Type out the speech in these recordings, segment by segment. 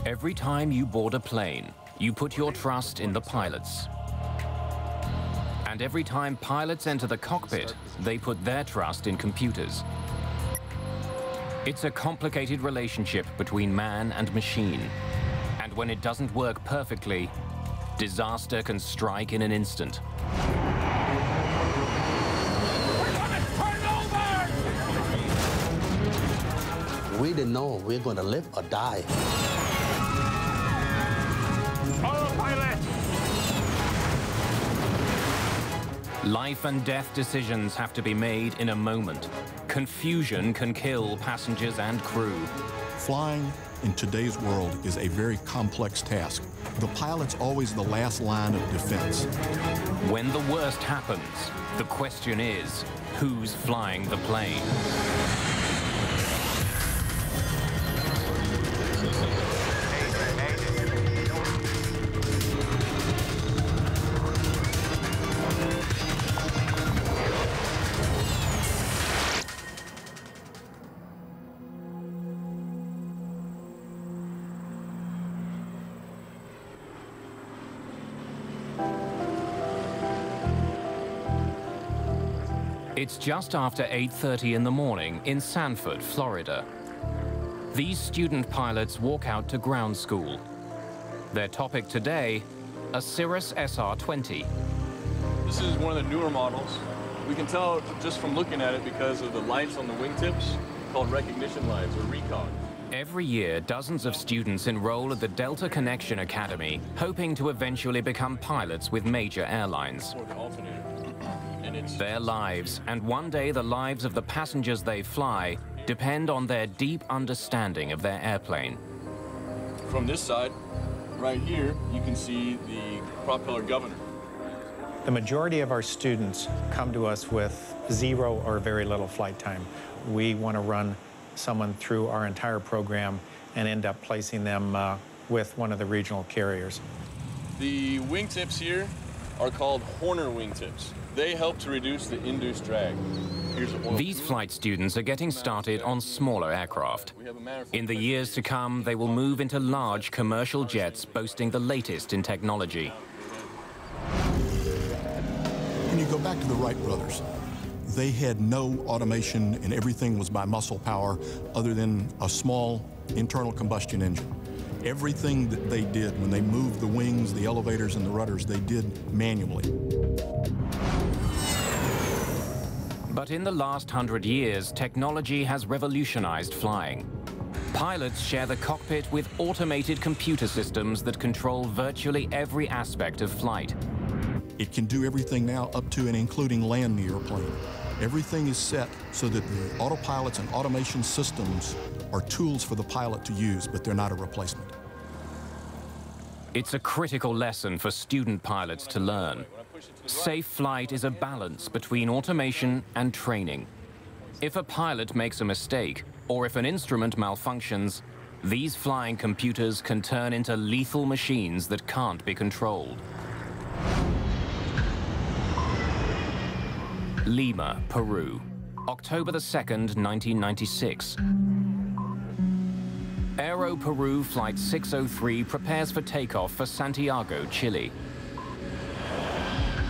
Every time you board a plane, you put your trust in the pilots. And every time pilots enter the cockpit, they put their trust in computers. It's a complicated relationship between man and machine. And when it doesn't work perfectly, disaster can strike in an instant. We didn't know we're going to live or die. Autopilot! Life and death decisions have to be made in a moment. Confusion can kill passengers and crew. Flying in today's world is a very complex task. The pilot's always the last line of defense. When the worst happens, the question is, who's flying the plane? It's just after 8:30 in the morning in Sanford, Florida. These student pilots walk out to ground school. Their topic today, a Cirrus SR-20. This is one of the newer models. We can tell just from looking at it because of the lights on the wingtips, called recognition lights or recog. Every year, dozens of students enroll at the Delta Connection Academy, hoping to eventually become pilots with major airlines. Their lives, and one day the lives of the passengers they fly, depend on their deep understanding of their airplane. From this side, right here, you can see the propeller governor. The majority of our students come to us with zero or very little flight time. We want to run someone through our entire program and end up placing them with one of the regional carriers. The wingtips here are called Horner wingtips. They help to reduce the induced drag. These flight students are getting started on smaller aircraft. In the years to come, they will move into large commercial jets boasting the latest in technology. When you go back to the Wright brothers, they had no automation and everything was by muscle power other than a small internal combustion engine. Everything that they did when they moved the wings, the elevators, and the rudders, they did manually. But in the last 100 years, technology has revolutionized flying. Pilots share the cockpit with automated computer systems that control virtually every aspect of flight. It can do everything now up to and including land the airplane. Everything is set so that the autopilots and automation systems are tools for the pilot to use, but they're not a replacement. It's a critical lesson for student pilots to learn. Safe flight is a balance between automation and training. If a pilot makes a mistake, or if an instrument malfunctions, these flying computers can turn into lethal machines that can't be controlled. Lima, Peru, October the 2nd, 1996. Aero Peru Flight 603 prepares for takeoff for Santiago, Chile.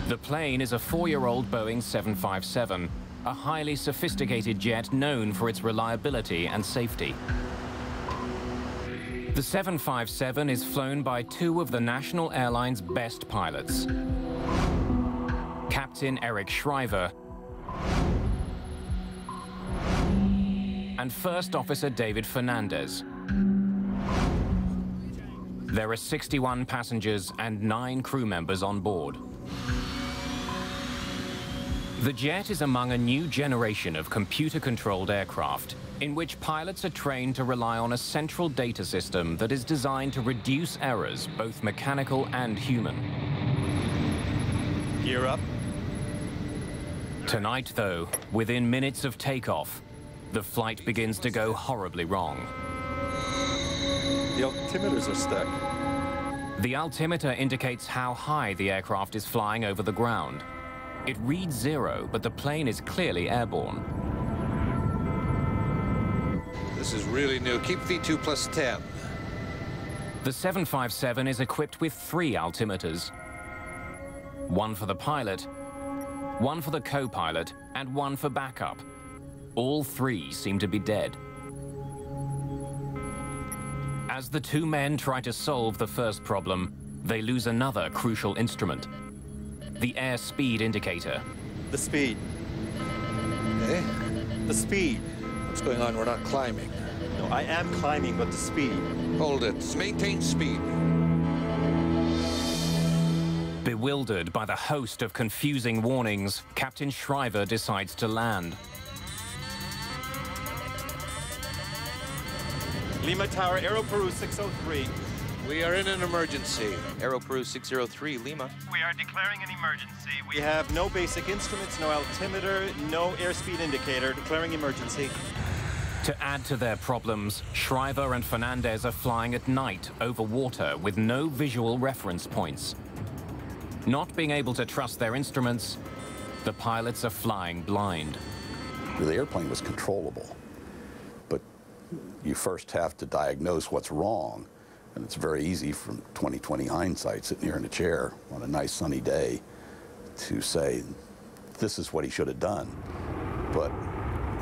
The plane is a 4-year-old Boeing 757, a highly sophisticated jet known for its reliability and safety. The 757 is flown by two of the national airline's best pilots, Captain Eric Shriver and First Officer David Fernandez. There are 61 passengers and 9 crew members on board. The jet is among a new generation of computer-controlled aircraft in which pilots are trained to rely on a central data system that is designed to reduce errors, both mechanical and human. Gear up. Tonight, though, within minutes of takeoff, the flight begins to go horribly wrong. The altimeters are stuck. The altimeter indicates how high the aircraft is flying over the ground. It reads 0, but the plane is clearly airborne. This is really new. Keep V2 plus 10. The 757 is equipped with 3 altimeters. One for the pilot, one for the co-pilot, and one for backup. All 3 seem to be dead. As the 2 men try to solve the first problem, they lose another crucial instrument, the airspeed indicator. The speed. Eh? The speed. What's going on? We're not climbing. No, I am climbing, but the speed. Hold it. Maintain speed. Bewildered by the host of confusing warnings, Captain Shriver decides to land. Lima Tower, Aero Peru 603. We are in an emergency. Aero Peru 603, Lima. We are declaring an emergency. We have no basic instruments, no altimeter, no airspeed indicator. Declaring emergency. To add to their problems, Shriver and Fernandez are flying at night over water with no visual reference points. Not being able to trust their instruments, the pilots are flying blind. The airplane was controllable, but you first have to diagnose what's wrong. And it's very easy from 20/20 hindsight, sitting here in a chair on a nice sunny day, to say, this is what he should have done. But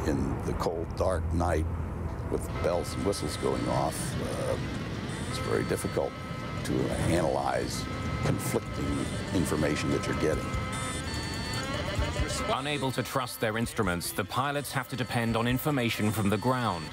in the cold, dark night with bells and whistles going off, it's very difficult to analyze conflicting information that you're getting. Unable to trust their instruments, the pilots have to depend on information from the ground.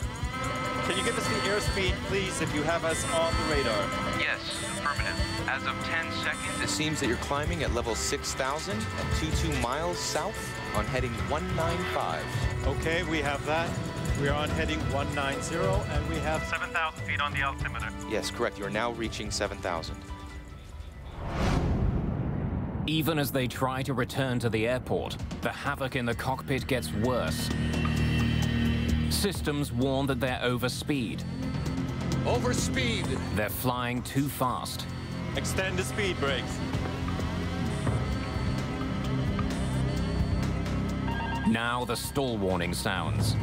Can you give us the airspeed, please, if you have us on the radar? Yes, affirmative. As of 10 seconds, it seems that you're climbing at level 6,000 at 22 miles south on heading 195. Okay, we have that. We are on heading 190, and we have 7,000 feet on the altimeter. Yes, correct. You are now reaching 7,000. Even as they try to return to the airport, the havoc in the cockpit gets worse. Systems warn that they're overspeed. Overspeed. They're flying too fast. Extend the speed brakes. Now the stall warning sounds.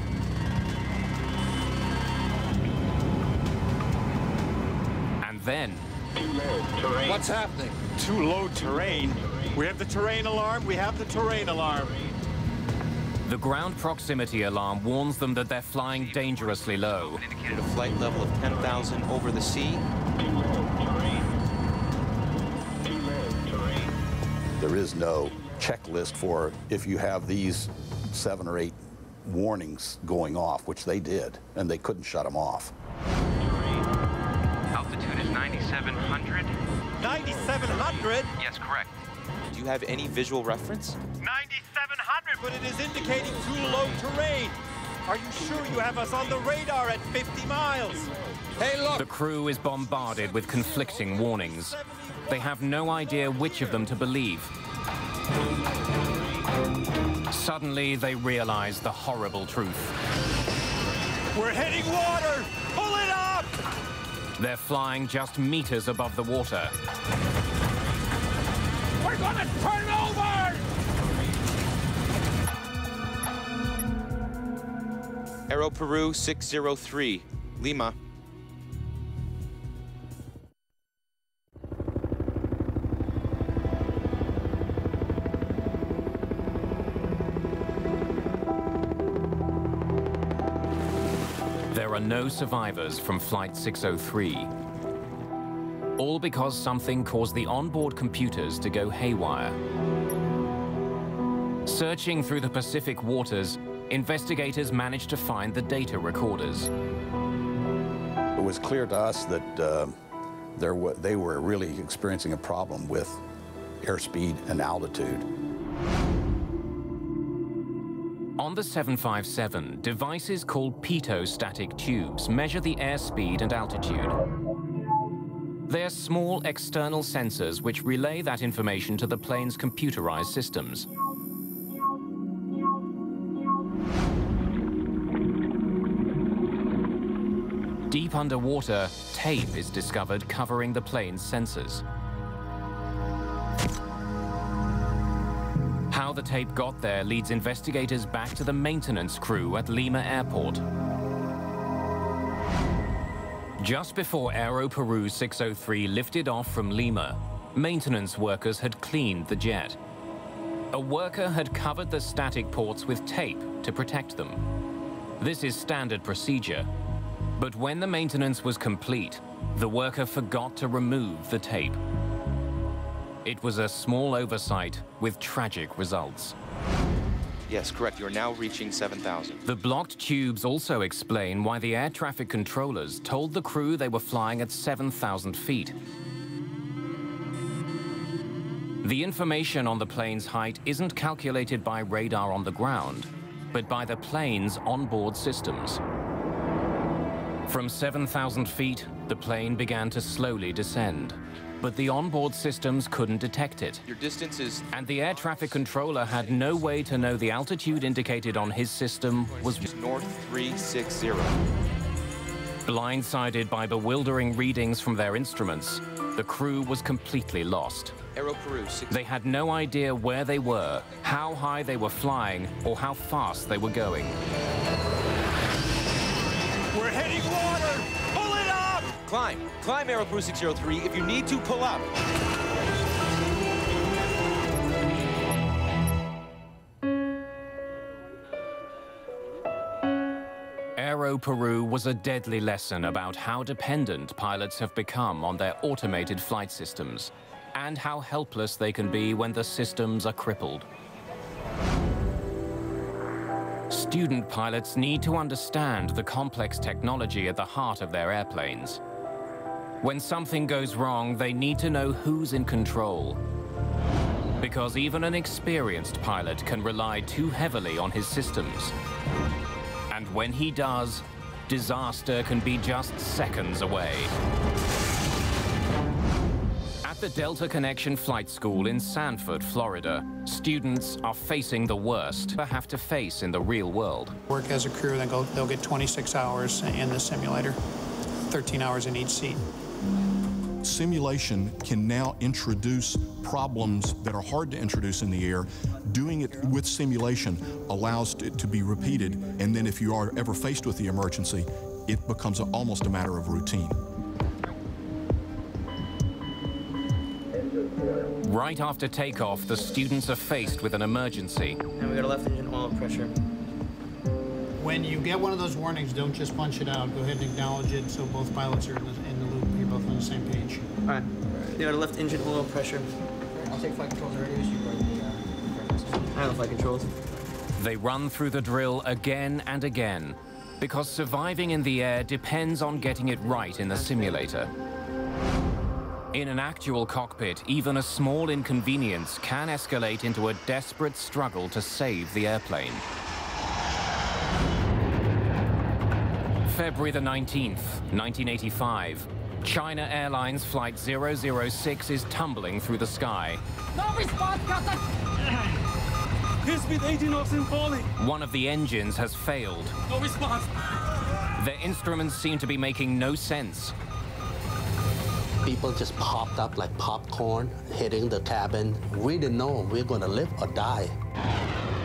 And then... What's happening? Too low terrain. We have the terrain alarm. We have the terrain alarm. The ground proximity alarm warns them that they're flying dangerously low. Indicated a flight level of 10,000 over the sea. There is no checklist for if you have these 7 or 8 warnings going off, which they did, and they couldn't shut them off. Altitude is 9,700. 9,700? Yes, correct. Do you have any visual reference? 9,700, But it is indicating too low terrain. Are you sure you have us on the radar at 50 miles? Hey, look! The crew is bombarded with conflicting warnings. They have no idea which of them to believe. Suddenly, they realize the horrible truth. We're hitting water! Pull it up! They're flying just meters above the water. we're gonna turn over! Aero Peru 603, Lima. There are no survivors from Flight 603. All because something caused the onboard computers to go haywire. Searching through the Pacific waters, investigators managed to find the data recorders. It was clear to us that they were really experiencing a problem with airspeed and altitude. On the 757, devices called pitot-static tubes measure the airspeed and altitude. They're small external sensors which relay that information to the plane's computerized systems. Deep underwater, tape is discovered covering the plane's sensors. How the tape got there leads investigators back to the maintenance crew at Lima Airport. Just before Aero Peru 603 lifted off from Lima, maintenance workers had cleaned the jet. A worker had covered the static ports with tape to protect them. This is standard procedure. But when the maintenance was complete, the worker forgot to remove the tape. It was a small oversight with tragic results. Yes, correct. You're now reaching 7,000. The blocked tubes also explain why the air traffic controllers told the crew they were flying at 7,000 feet. The information on the plane's height isn't calculated by radar on the ground, but by the plane's onboard systems. From 7,000 feet, the plane began to slowly descend, but the onboard systems couldn't detect it. Your distance is... And the air traffic controller had no way to know the altitude indicated on his system was North 360. Blindsided by bewildering readings from their instruments, the crew was completely lost. Aero Peru 6. They had no idea where they were, how high they were flying, or how fast they were going. We're hitting water! Pull it up! Climb. Climb Aero Peru 603 if you need to pull up. Aero Peru was a deadly lesson about how dependent pilots have become on their automated flight systems, and how helpless they can be when the systems are crippled. Student pilots need to understand the complex technology at the heart of their airplanes. When something goes wrong, they need to know who's in control. Because even an experienced pilot can rely too heavily on his systems. And when he does, disaster can be just seconds away. At the Delta Connection Flight School in Sanford, Florida, students are facing the worst they have to face in the real world. Work as a crew, then they'll get 26 hours in the simulator, 13 hours in each seat. Simulation can now introduce problems that are hard to introduce in the air. Doing it with simulation allows it to be repeated, and then if you are ever faced with the emergency, it becomes almost a matter of routine. Right after takeoff, the students are faced with an emergency. And we got a left engine oil pressure. When you get one of those warnings, don't just punch it out. Go ahead and acknowledge it so both pilots are in the loop. You're both on the same page. All right. We got a left engine oil pressure. I'll take flight controls radios. You run the I have the flight controls. They run through the drill again and again, because surviving in the air depends on getting it right in the simulator. In an actual cockpit, even a small inconvenience can escalate into a desperate struggle to save the airplane. February the 19th, 1985. China Airlines Flight 006 is tumbling through the sky. No response, Captain! Airspeed 80 knots and falling. One of the engines has failed. No response. Their instruments seem to be making no sense. People just popped up like popcorn, hitting the cabin. We didn't know if we were going to live or die.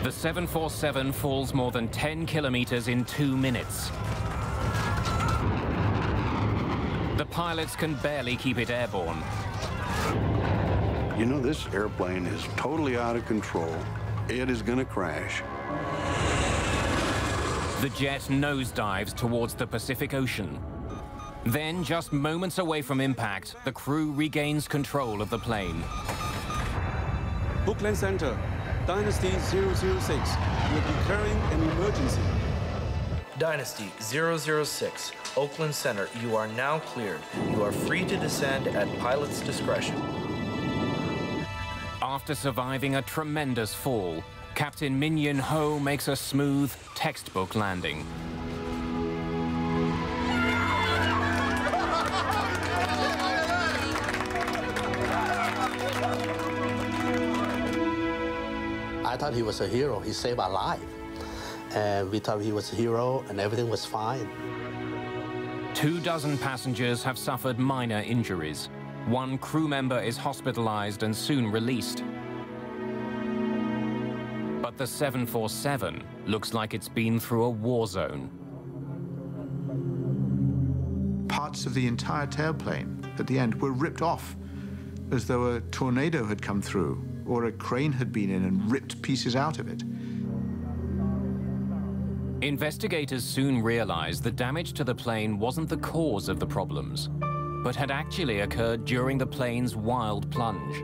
The 747 falls more than 10 kilometers in 2 minutes. The pilots can barely keep it airborne. You know, this airplane is totally out of control. It is going to crash. The jet nosedives towards the Pacific Ocean. Then, just moments away from impact, the crew regains control of the plane. Oakland Center, Dynasty 006. We're declaring an emergency. Dynasty 006, Oakland Center, you are now cleared. You are free to descend at pilot's discretion. After surviving a tremendous fall, Captain Min Yin Ho makes a smooth, textbook landing. I thought he was a hero. He saved our life. And we thought he was a hero and everything was fine. 24 passengers have suffered minor injuries. One crew member is hospitalized and soon released. But the 747 looks like it's been through a war zone. Part parts of the entire tailplane at the end were ripped off, as though a tornado had come through or a crane had been in and ripped pieces out of it. Investigators soon realized the damage to the plane wasn't the cause of the problems, but had actually occurred during the plane's wild plunge.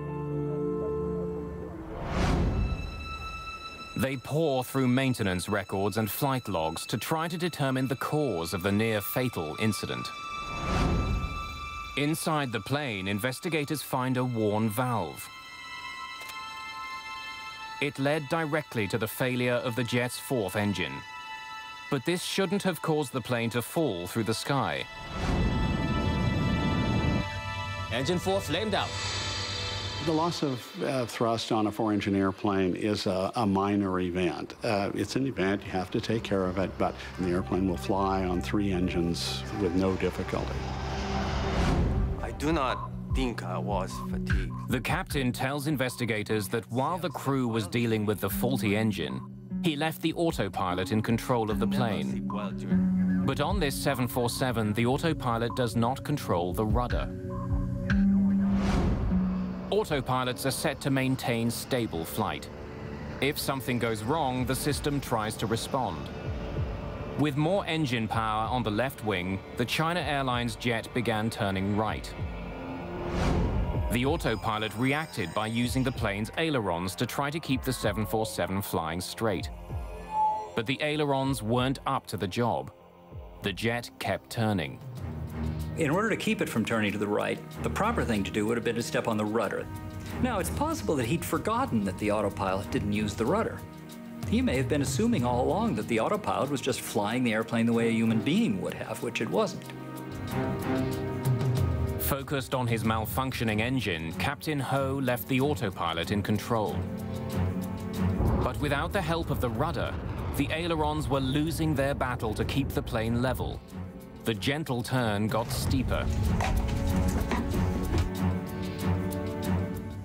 They pore through maintenance records and flight logs to try to determine the cause of the near-fatal incident. Inside the plane, investigators find a worn valve. It led directly to the failure of the jet's fourth engine. But this shouldn't have caused the plane to fall through the sky. Engine 4 flamed out. The loss of thrust on a four-engine airplane is a minor event. It's an event, you have to take care of it, but the airplane will fly on 3 engines with no difficulty. I do not think I was fatigued. The captain tells investigators that while the crew was dealing with the faulty engine, he left the autopilot in control of the plane. But on this 747, the autopilot does not control the rudder. Autopilots are set to maintain stable flight. If something goes wrong, the system tries to respond. With more engine power on the left wing, the China Airlines jet began turning right. The autopilot reacted by using the plane's ailerons to try to keep the 747 flying straight. But the ailerons weren't up to the job. The jet kept turning. In order to keep it from turning to the right, the proper thing to do would have been to step on the rudder. Now, it's possible that he'd forgotten that the autopilot didn't use the rudder. He may have been assuming all along that the autopilot was just flying the airplane the way a human being would have, which it wasn't. Focused on his malfunctioning engine, Captain Ho left the autopilot in control. But without the help of the rudder, the ailerons were losing their battle to keep the plane level. The gentle turn got steeper.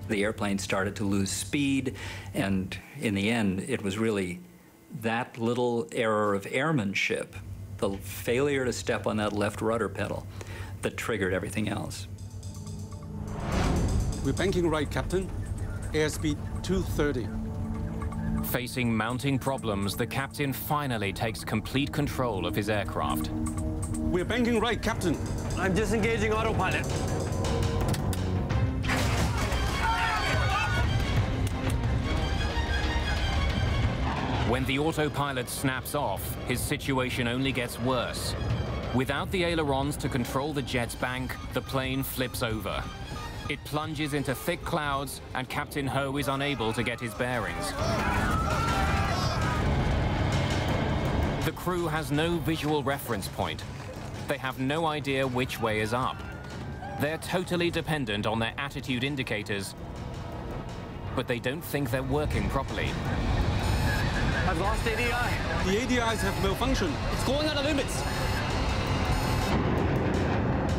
The airplane started to lose speed, and in the end, it was really that little error of airmanship, the failure to step on that left rudder pedal, that triggered everything else. We're banking right, Captain. Airspeed 230. Facing mounting problems, the captain finally takes complete control of his aircraft. We're banking right, Captain. I'm disengaging autopilot. When the autopilot snaps off, his situation only gets worse. Without the ailerons to control the jet's bank, the plane flips over. It plunges into thick clouds, and Captain Ho is unable to get his bearings. The crew has no visual reference point. They have no idea which way is up. They're totally dependent on their attitude indicators, but they don't think they're working properly. I've lost ADI. The ADIs have malfunctioned. It's going out of limits.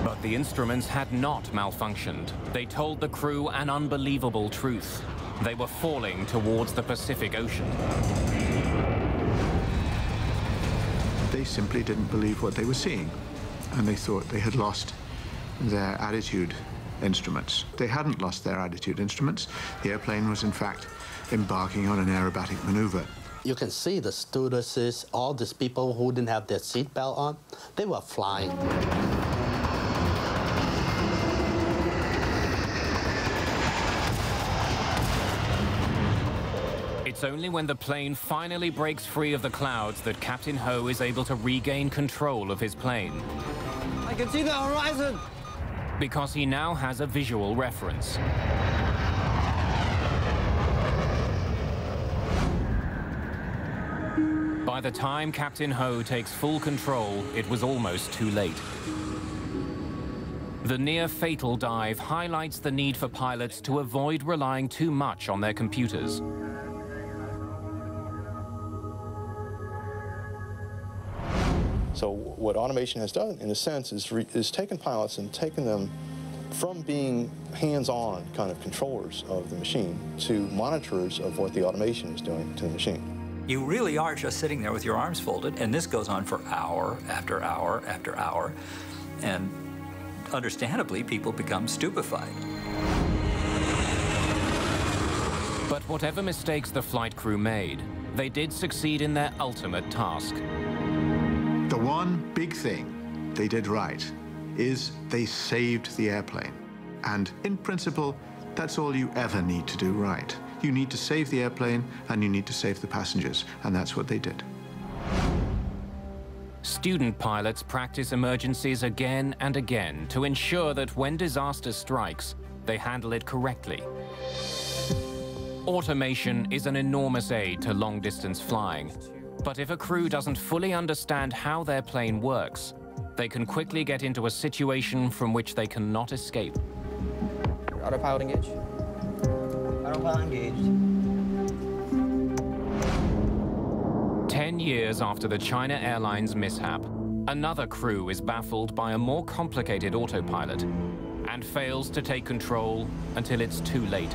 But the instruments had not malfunctioned. They told the crew an unbelievable truth. They were falling towards the Pacific Ocean. They simply didn't believe what they were seeing, and they thought they had lost their attitude instruments. They hadn't lost their attitude instruments. The airplane was, in fact, embarking on an aerobatic maneuver. You can see the stewardesses, all these people who didn't have their seatbelt on, they were flying. It's only when the plane finally breaks free of the clouds that Captain Ho is able to regain control of his plane. I can see the horizon! Because he now has a visual reference. By the time Captain Ho takes full control, it was almost too late. The near-fatal dive highlights the need for pilots to avoid relying too much on their computers. So what automation has done, in a sense, is taken pilots and taken them from being hands-on kind of controllers of the machine to monitors of what the automation is doing to the machine. You really are just sitting there with your arms folded, and this goes on for hour after hour after hour. And understandably, people become stupefied. But whatever mistakes the flight crew made, they did succeed in their ultimate task. The one big thing they did right is they saved the airplane. And in principle, that's all you ever need to do right. You need to save the airplane and you need to save the passengers, and that's what they did. Student pilots practice emergencies again and again to ensure that when disaster strikes, they handle it correctly. Automation is an enormous aid to long-distance flying, but if a crew doesn't fully understand how their plane works, they can quickly get into a situation from which they cannot escape. Autopilot engaged. Autopilot engaged. 10 years after the China Airlines mishap, another crew is baffled by a more complicated autopilot and fails to take control until it's too late.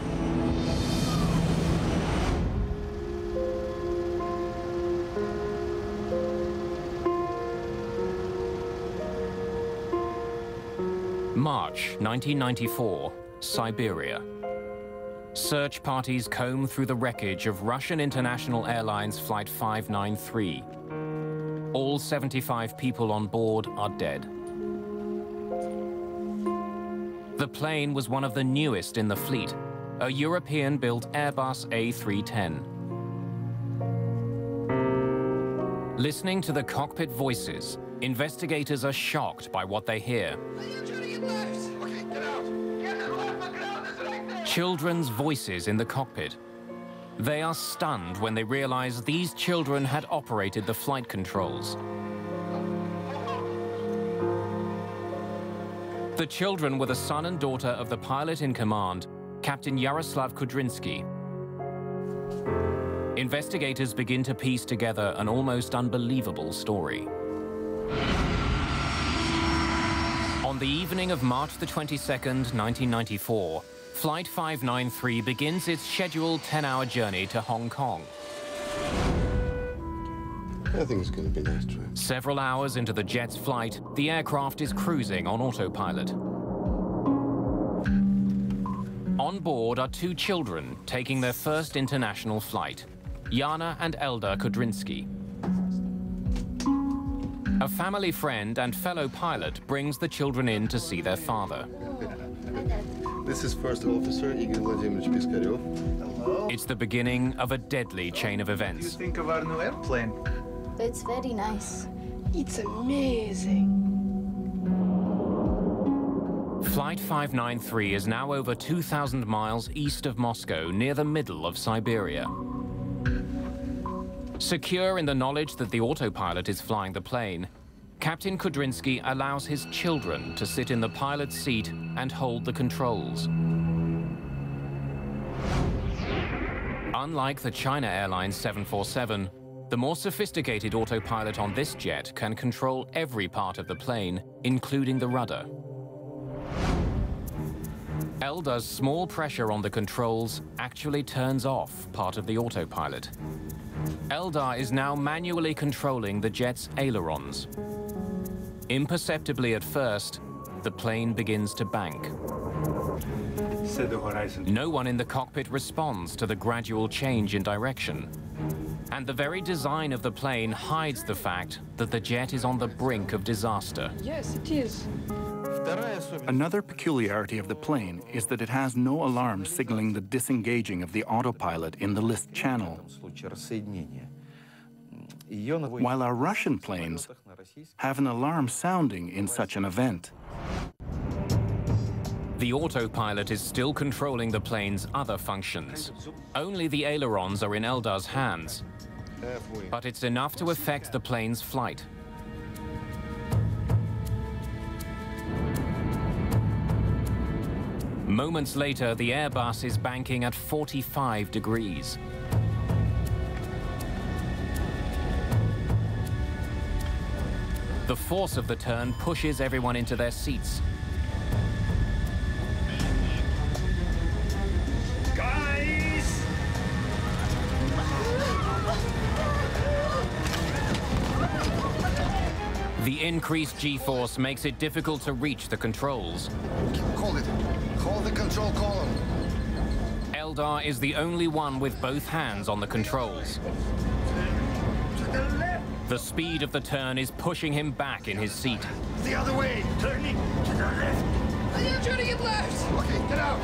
March 1994, Siberia. Search parties comb through the wreckage of Russian International Airlines Flight 593. All 75 people on board are dead. The plane was one of the newest in the fleet, a European-built Airbus A310. Listening to the cockpit voices, investigators are shocked by what they hear. Children's voices in the cockpit. They are stunned when they realize these children had operated the flight controls. The children were the son and daughter of the pilot in command, Captain Yaroslav Kudrinsky. Investigators begin to piece together an almost unbelievable story. On the evening of March the 22nd, 1994, Flight 593 begins its scheduled 10-hour journey to Hong Kong. I think it's going to be nice trip. Several hours into the jet's flight, the aircraft is cruising on autopilot. On board are two children taking their first international flight, Yana and Eldar Kudrinsky. A family friend and fellow pilot brings the children in to see their father. This is First Officer Igor Vladimirovich Piskarev. Hello. It's the beginning of a deadly chain of events. What do you think of our new airplane? It's very nice. It's amazing. Flight 593 is now over 2,000 miles east of Moscow, near the middle of Siberia. Secure in the knowledge that the autopilot is flying the plane, Captain Kudrinsky allows his children to sit in the pilot's seat and hold the controls. Unlike the China Airlines 747, the more sophisticated autopilot on this jet can control every part of the plane, including the rudder. Eldar's small pressure on the controls actually turns off part of the autopilot. Eldar is now manually controlling the jet's ailerons. Imperceptibly at first, the plane begins to bank. No one in the cockpit responds to the gradual change in direction. And the very design of the plane hides the fact that the jet is on the brink of disaster. Yes, it is. Another peculiarity of the plane is that it has no alarm signaling the disengaging of the autopilot in the lift channel. While our Russian planes have an alarm sounding in such an event. The autopilot is still controlling the plane's other functions. Only the ailerons are in Eldar's hands, but it's enough to affect the plane's flight. Moments later, the Airbus is banking at 45 degrees. The force of the turn pushes everyone into their seats. Guys! The increased G-force makes it difficult to reach the controls. Hold it. Hold the control column. Eldar is the only one with both hands on the controls. The speed of the turn is pushing him back in his seat. The other way. Turning to the left. I am turning it left. Okay, get out.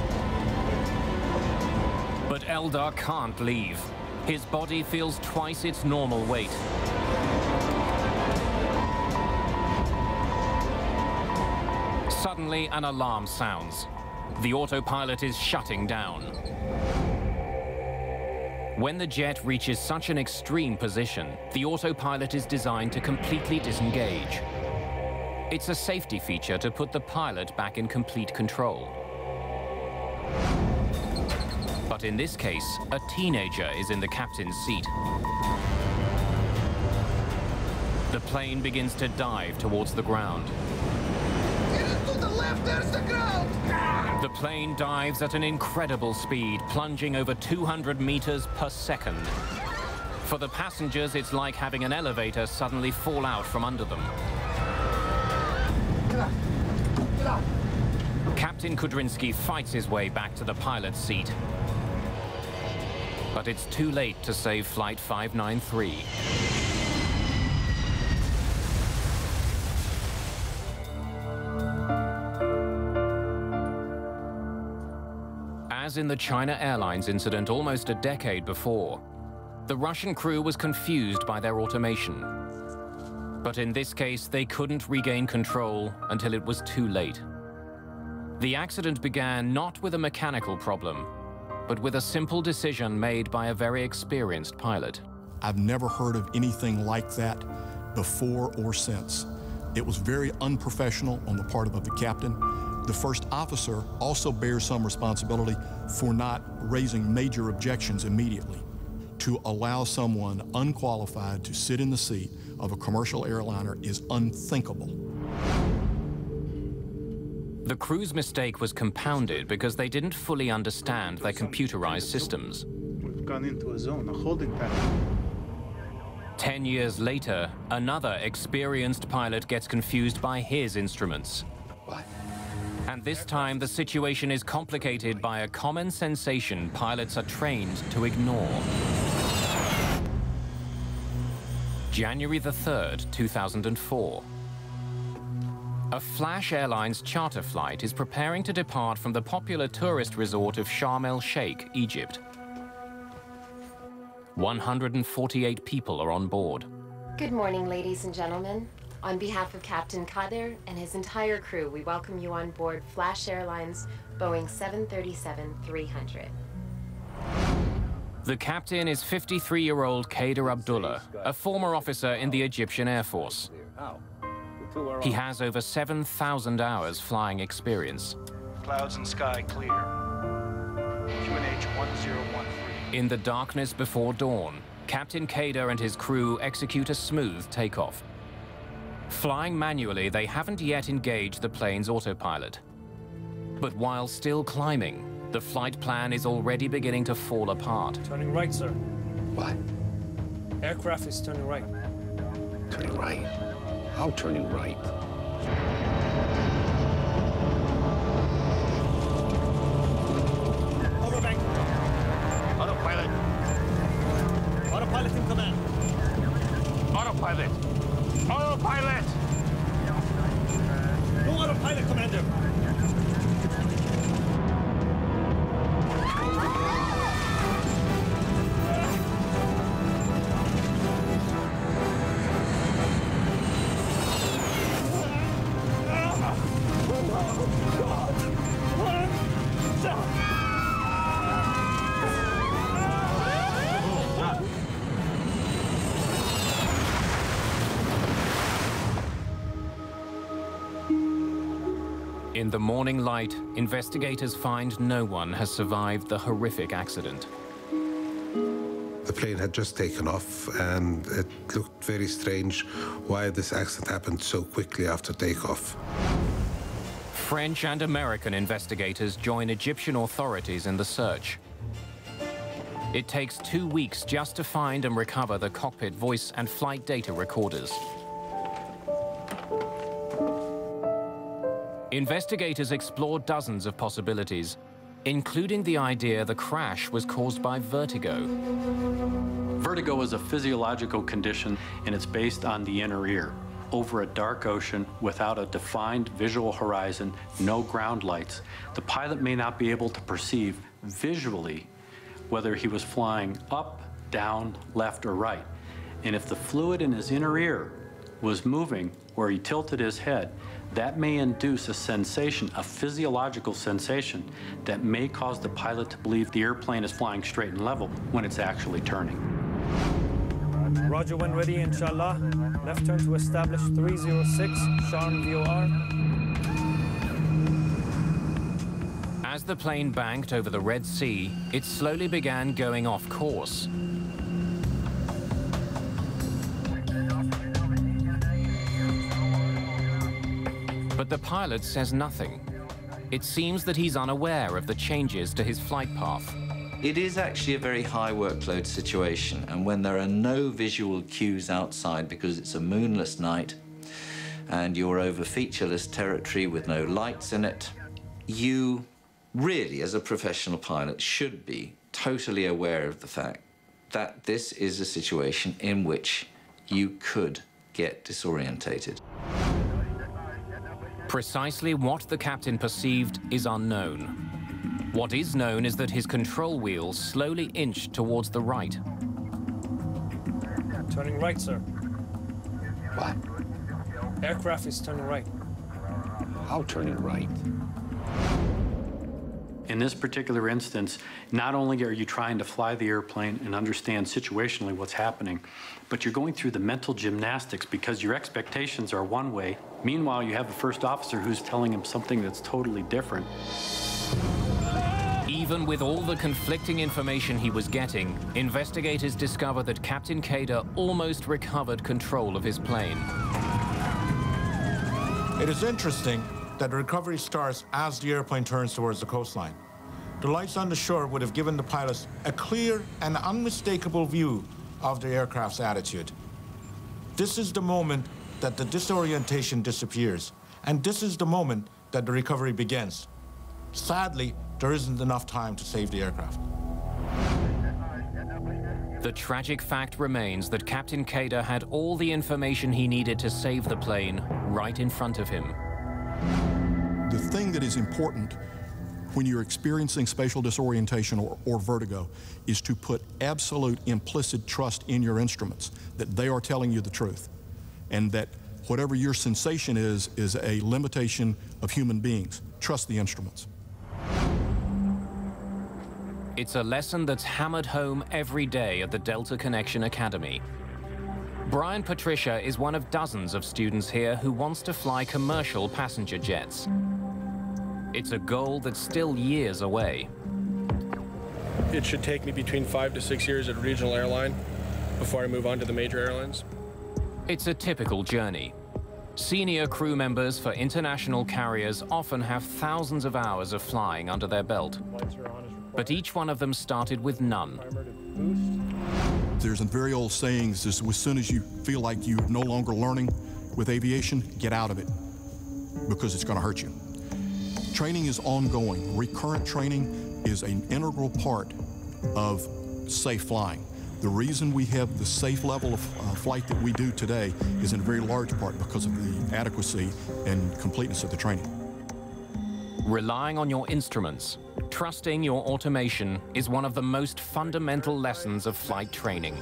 But Eldar can't leave. His body feels twice its normal weight. Suddenly, an alarm sounds. The autopilot is shutting down. When the jet reaches such an extreme position, the autopilot is designed to completely disengage. It's a safety feature to put the pilot back in complete control. But in this case, a teenager is in the captain's seat. The plane begins to dive towards the ground. To the left, there's the ground! The plane dives at an incredible speed, plunging over 200 meters per second. For the passengers, it's like having an elevator suddenly fall out from under them. Get out. Get out. Captain Kudrinsky fights his way back to the pilot's seat. But it's too late to save Flight 593. As in the China Airlines incident almost a decade before, the Russian crew was confused by their automation. But in this case, they couldn't regain control until it was too late. The accident began not with a mechanical problem, but with a simple decision made by a very experienced pilot. I've never heard of anything like that before or since. It was very unprofessional on the part of the captain. The first officer also bears some responsibility for not raising major objections immediately. To allow someone unqualified to sit in the seat of a commercial airliner is unthinkable. The crew's mistake was compounded because they didn't fully understand their computerized systems. We've gone into a zone, a holding pattern. 10 years later, another experienced pilot gets confused by his instruments. What? And this time, the situation is complicated by a common sensation pilots are trained to ignore. January the 3rd, 2004. A Flash Airlines charter flight is preparing to depart from the popular tourist resort of Sharm el-Sheikh, Egypt. 148 people are on board. Good morning, ladies and gentlemen. On behalf of Captain Kader and his entire crew, we welcome you on board Flash Airlines Boeing 737-300. The captain is 53-year-old Kader Abdullah, a former officer in the Egyptian Air Force. He has over 7,000 hours flying experience. Clouds and sky clear. QNH 1013. In the darkness before dawn, Captain Kader and his crew execute a smooth takeoff. Flying manually, they haven't yet engaged the plane's autopilot. But while still climbing, the flight plan is already beginning to fall apart. Turning right, sir. What? Aircraft is turning right. Turning right? How turning right? Overbank. Autopilot. Autopilot in command. Autopilot. Autopilot! No autopilot, Commander. In the morning light, investigators find no one has survived the horrific accident. The plane had just taken off, and it looked very strange why this accident happened so quickly after takeoff. French and American investigators join Egyptian authorities in the search. It takes 2 weeks just to find and recover the cockpit voice and flight data recorders. Investigators explored dozens of possibilities, including the idea the crash was caused by vertigo. Vertigo is a physiological condition, and it's based on the inner ear. Over a dark ocean, without a defined visual horizon, no ground lights, the pilot may not be able to perceive visually whether he was flying up, down, left, or right. And if the fluid in his inner ear was moving where he tilted his head, that may induce a sensation, a physiological sensation, that may cause the pilot to believe the airplane is flying straight and level when it's actually turning. Roger, when ready, inshallah. Left turn to establish 306, Sharm VOR. As the plane banked over the Red Sea, it slowly began going off course. But the pilot says nothing. It seems that he's unaware of the changes to his flight path. It is actually a very high workload situation, and when there are no visual cues outside because it's a moonless night and you're over featureless territory with no lights in it, you really, as a professional pilot, should be totally aware of the fact that this is a situation in which you could get disorientated. Precisely what the captain perceived is unknown. What is known is that his control wheel slowly inched towards the right. Turning right, sir. What? Aircraft is turning right. How turning right? In this particular instance, not only are you trying to fly the airplane and understand situationally what's happening, but you're going through the mental gymnastics because your expectations are one way. Meanwhile, you have a first officer who's telling him something that's totally different. Even with all the conflicting information he was getting, investigators discover that Captain Kader almost recovered control of his plane. It is interesting that the recovery starts as the airplane turns towards the coastline. The lights on the shore would have given the pilots a clear and unmistakable view of the aircraft's attitude. This is the moment that the disorientation disappears, and this is the moment that the recovery begins. Sadly, there isn't enough time to save the aircraft. The tragic fact remains that Captain Kader had all the information he needed to save the plane right in front of him. The thing that is important when you're experiencing spatial disorientation or vertigo is to put absolute implicit trust in your instruments, that they are telling you the truth, and that whatever your sensation is a limitation of human beings. Trust the instruments. It's a lesson that's hammered home every day at the Delta Connection Academy. Brian Patricia is one of dozens of students here who wants to fly commercial passenger jets. It's a goal that's still years away. It should take me between 5 to 6 years at a regional airline before I move on to the major airlines. It's a typical journey. Senior crew members for international carriers often have thousands of hours of flying under their belt. But each one of them started with none. There's a very old saying, is as soon as you feel like you're no longer learning with aviation, get out of it, because it's going to hurt you. Training is ongoing. Recurrent training is an integral part of safe flying. The reason we have the safe level of flight that we do today is in a very large part because of the adequacy and completeness of the training. Relying on your instruments, trusting your automation is one of the most fundamental lessons of flight training.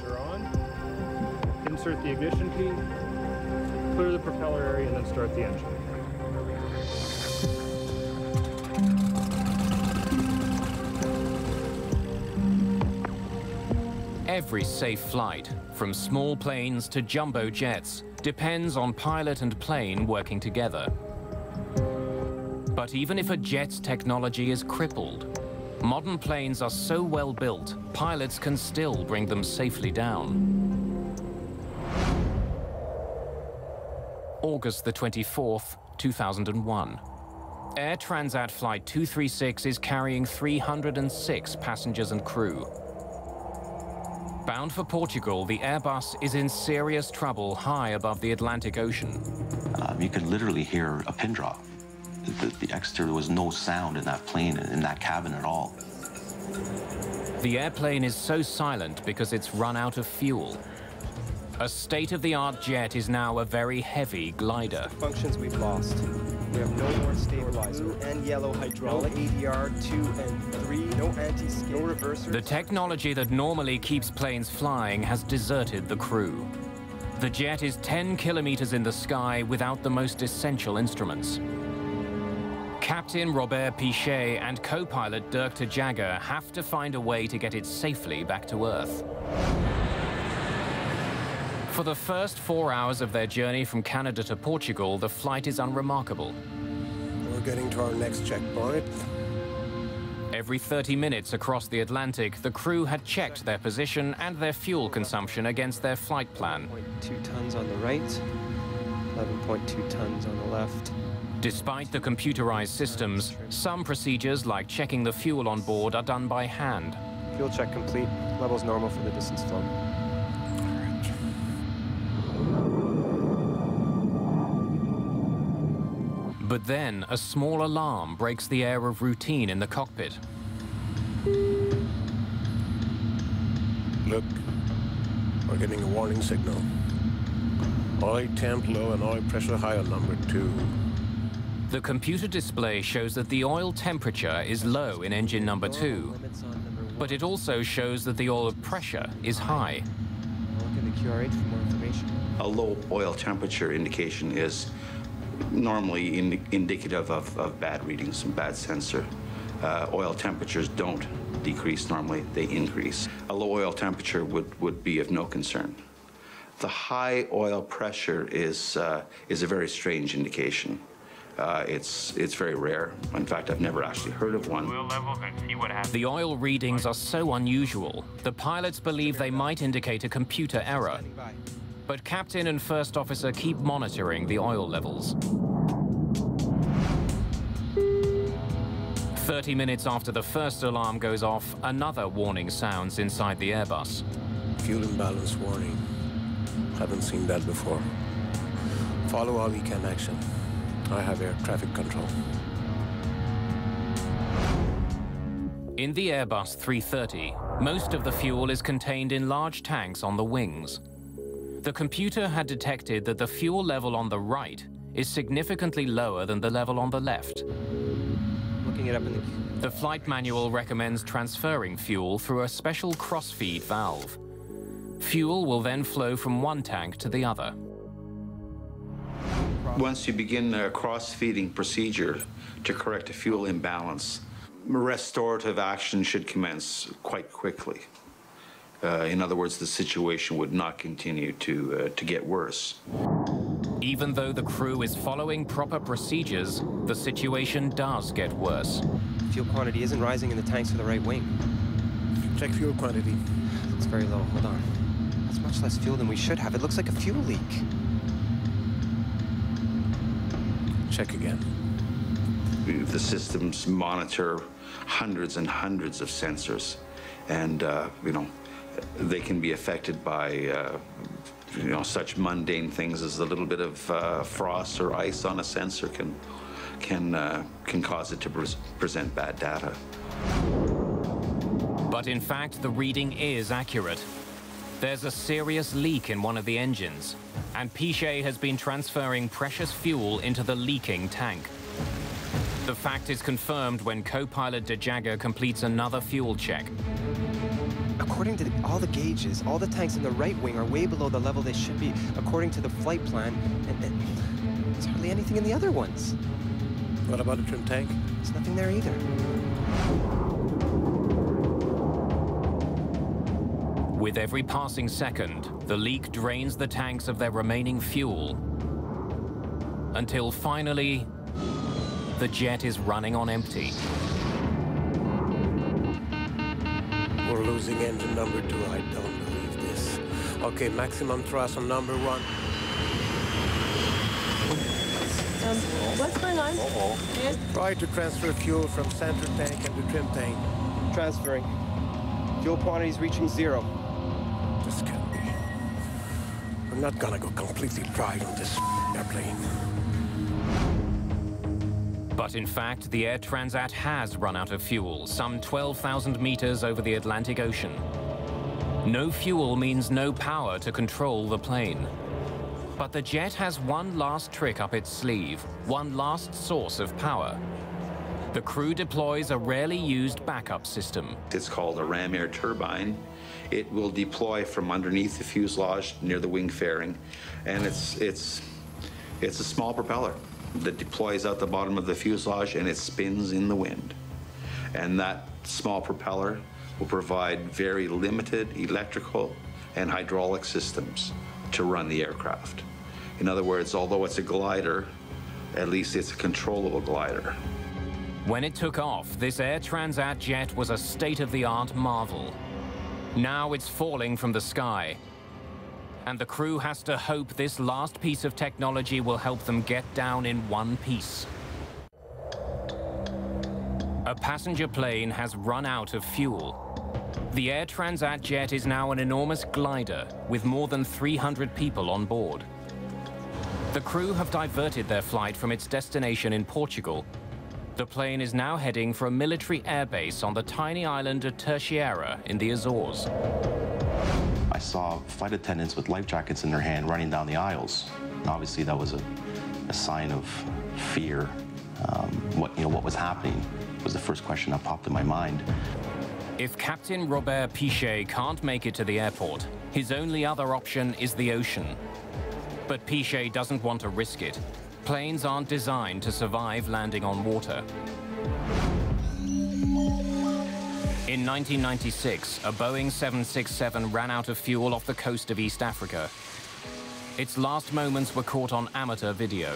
Insert the ignition key, clear the propeller area, and then start the engine. Every safe flight, from small planes to jumbo jets, depends on pilot and plane working together. But even if a jet's technology is crippled, modern planes are so well built, pilots can still bring them safely down. August the 24th, 2001. Air Transat Flight 236 is carrying 306 passengers and crew. Bound for Portugal, the Airbus is in serious trouble high above the Atlantic Ocean. You could literally hear a pin drop. the exterior, there was no sound in that plane, in that cabin at all. The airplane is so silent because it's run out of fuel. A state-of-the-art jet is now a very heavy glider. Functions we've lost. We have no more stabilizer and yellow hydraulic, ADR 2 and 3, no anti-skid, no reversers. The technology that normally keeps planes flying has deserted the crew. The jet is 10 kilometers in the sky without the most essential instruments. Captain Robert Pichet and co-pilot Dirk de Jager have to find a way to get it safely back to Earth. For the first 4 hours of their journey from Canada to Portugal, the flight is unremarkable. We're getting to our next checkpoint. Every 30 minutes across the Atlantic, the crew had checked their position and their fuel consumption against their flight plan. 2 tons on the right, 11.2 tons on the left. Despite the computerized systems, some procedures like checking the fuel on board are done by hand. Fuel check complete, levels normal for the distance flown. But then, a small alarm breaks the air of routine in the cockpit. Look, we're getting a warning signal. Oil temp low and oil pressure high on number 2. The computer display shows that the oil temperature is low in engine number 2, but it also shows that the oil pressure is high. Look in the QRH for more information. A low oil temperature indication is normally indicative of bad readings, some bad sensor. Oil temperatures don't decrease normally, they increase. A low oil temperature would be of no concern. The high oil pressure is a very strange indication. It's very rare. In fact, I've never actually heard of one. The oil readings are so unusual, the pilots believe they might indicate a computer error. But Captain and First Officer keep monitoring the oil levels. 30 minutes after the first alarm goes off, another warning sounds inside the Airbus. Fuel imbalance warning. Haven't seen that before. Follow all ECAM action. I have air traffic control. In the Airbus 330, most of the fuel is contained in large tanks on the wings. The computer had detected that the fuel level on the right is significantly lower than the level on the left. Looking it up in the flight manual recommends transferring fuel through a special cross-feed valve. Fuel will then flow from one tank to the other. Once you begin a cross-feeding procedure to correct a fuel imbalance, restorative action should commence quite quickly. In other words, the situation would not continue to get worse. Even though the crew is following proper procedures, the situation does get worse. Fuel quantity isn't rising in the tanks for the right wing. Check fuel quantity. It's very low. Hold on. That's much less fuel than we should have. It looks like a fuel leak. Check again. The systems monitor hundreds and hundreds of sensors, and they can be affected by such mundane things as a little bit of frost or ice on a sensor can cause it to present bad data. But in fact, the reading is accurate. There's a serious leak in one of the engines, and Pichet has been transferring precious fuel into the leaking tank. The fact is confirmed when co-pilot de Jager completes another fuel check. According to all the gauges, all the tanks in the right wing are way below the level they should be according to the flight plan, and there's hardly anything in the other ones. What about the trim tank? There's nothing there either. With every passing second, the leak drains the tanks of their remaining fuel, until finally, the jet is running on empty. We're losing engine number 2. I don't believe this. Okay, maximum thrust on number 1. What's going on? Yes. Try to transfer fuel from center tank and the trim tank. Transferring. Fuel quantity is reaching 0. This can't be. I'm not gonna go completely dry on this airplane. But in fact, the Air Transat has run out of fuel, some 12,000 meters over the Atlantic Ocean. No fuel means no power to control the plane. But the jet has one last trick up its sleeve, one last source of power. The crew deploys a rarely used backup system. It's called a ram air turbine. It will deploy from underneath the fuselage near the wing fairing, and it's a small propeller that deploys out the bottom of the fuselage, and it spins in the wind. And that small propeller will provide very limited electrical and hydraulic systems to run the aircraft. In other words, although it's a glider, at least it's a controllable glider. When it took off, this Air Transat jet was a state-of-the-art marvel. Now it's falling from the sky, and the crew has to hope this last piece of technology will help them get down in one piece. A passenger plane has run out of fuel. The Air Transat jet is now an enormous glider with more than 300 people on board. The crew have diverted their flight from its destination in Portugal. The plane is now heading for a military airbase on the tiny island of Terceira in the Azores. I saw flight attendants with life jackets in their hand running down the aisles. And obviously, that was a sign of fear. What was happening was the first question that popped in my mind. If Captain Robert Pichet can't make it to the airport, his only other option is the ocean. But Pichet doesn't want to risk it. Planes aren't designed to survive landing on water. In 1996, a Boeing 767 ran out of fuel off the coast of East Africa. Its last moments were caught on amateur video.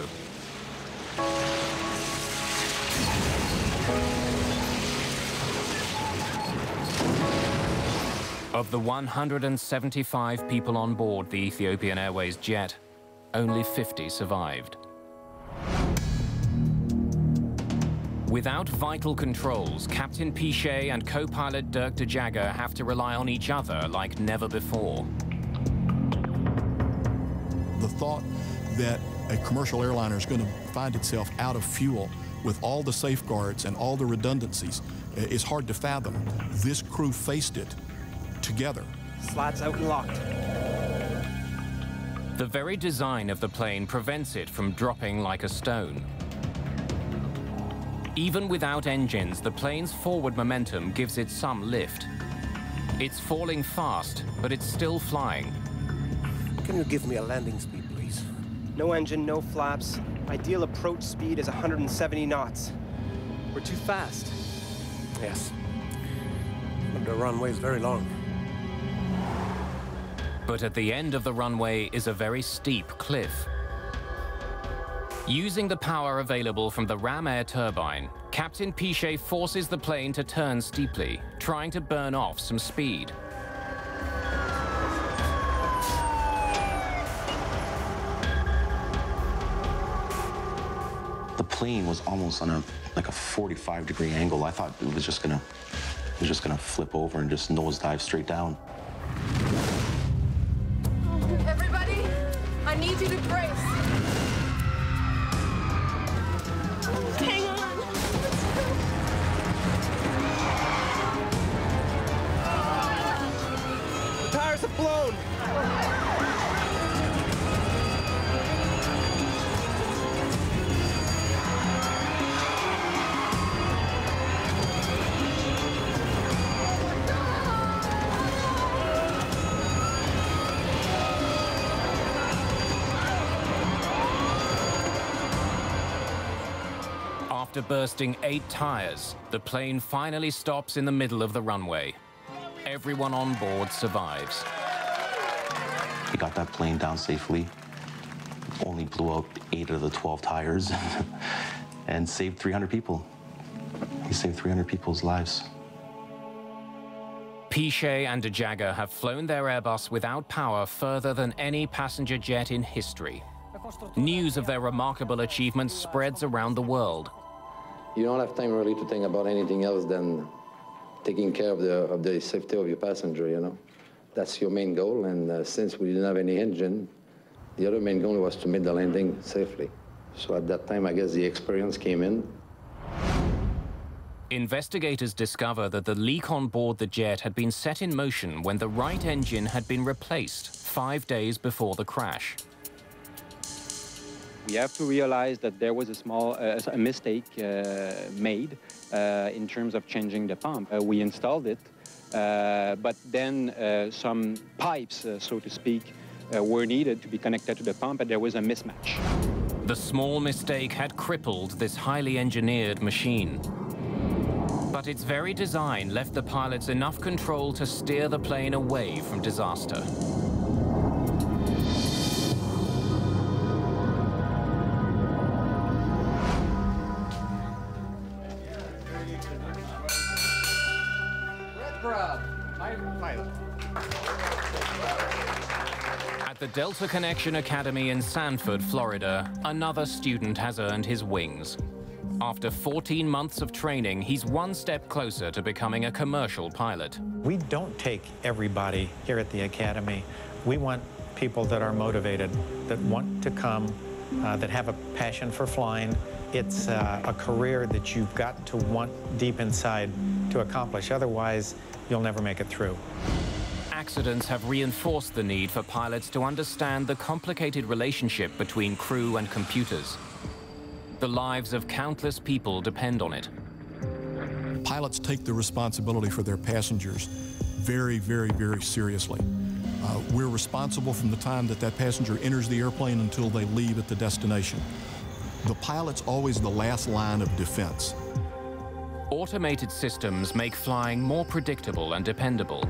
Of the 175 people on board the Ethiopian Airways jet, only 50 survived. Without vital controls, Captain Pichet and co-pilot Dirk de Jager have to rely on each other like never before. The thought that a commercial airliner is going to find itself out of fuel with all the safeguards and all the redundancies is hard to fathom. This crew faced it together. Slats out and locked. The very design of the plane prevents it from dropping like a stone. Even without engines, the plane's forward momentum gives it some lift. It's falling fast, but it's still flying. Can you give me a landing speed, please? No engine, no flaps. Ideal approach speed is 170 knots. We're too fast. Yes. But the runway is very long. But at the end of the runway is a very steep cliff. Using the power available from the ram air turbine, Captain Pichet forces the plane to turn steeply, trying to burn off some speed. The plane was almost on a 45-degree angle. I thought it was just gonna flip over and just nosedive straight down. Everybody, I need you to brace. Hang on. The tires have blown. After bursting 8 tires, the plane finally stops in the middle of the runway. Everyone on board survives. We got that plane down safely, only blew out 8 of the 12 tires, and saved 300 people. We saved 300 people's lives. Pichet and de Jager have flown their Airbus without power further than any passenger jet in history. News of their remarkable achievements spreads around the world. You don't have time really to think about anything else than taking care of the safety of your passenger, you know. That's your main goal, and since we didn't have any engine, the other main goal was to make the landing safely. So at that time, I guess the experience came in, Investigators discover that the leak on board the jet had been set in motion when the right engine had been replaced 5 days before the crash. We have to realize that there was a small mistake made in terms of changing the pump. We installed it, but then some pipes, so to speak, were needed to be connected to the pump, and there was a mismatch. The small mistake had crippled this highly engineered machine. But its very design left the pilots enough control to steer the plane away from disaster. At the Delta Connection Academy in Sanford, Florida, another student has earned his wings. After 14 months of training, he's one step closer to becoming a commercial pilot. We don't take everybody here at the Academy. We want people that are motivated, that want to come, that have a passion for flying. It's a career that you've got to want deep inside to accomplish. Otherwise, you'll never make it through. Accidents have reinforced the need for pilots to understand the complicated relationship between crew and computers. The lives of countless people depend on it. Pilots take the responsibility for their passengers very, very, very seriously. We're responsible from the time that that passenger enters the airplane until they leave at the destination. The pilot's always the last line of defense. Automated systems make flying more predictable and dependable.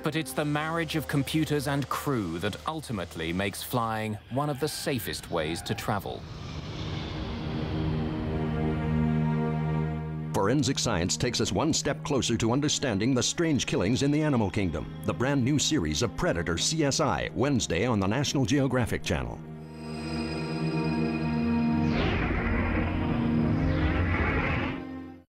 But it's the marriage of computers and crew that ultimately makes flying one of the safest ways to travel. Forensic science takes us one step closer to understanding the strange killings in the animal kingdom. The brand new series of Predator CSI, Wednesday on the National Geographic Channel.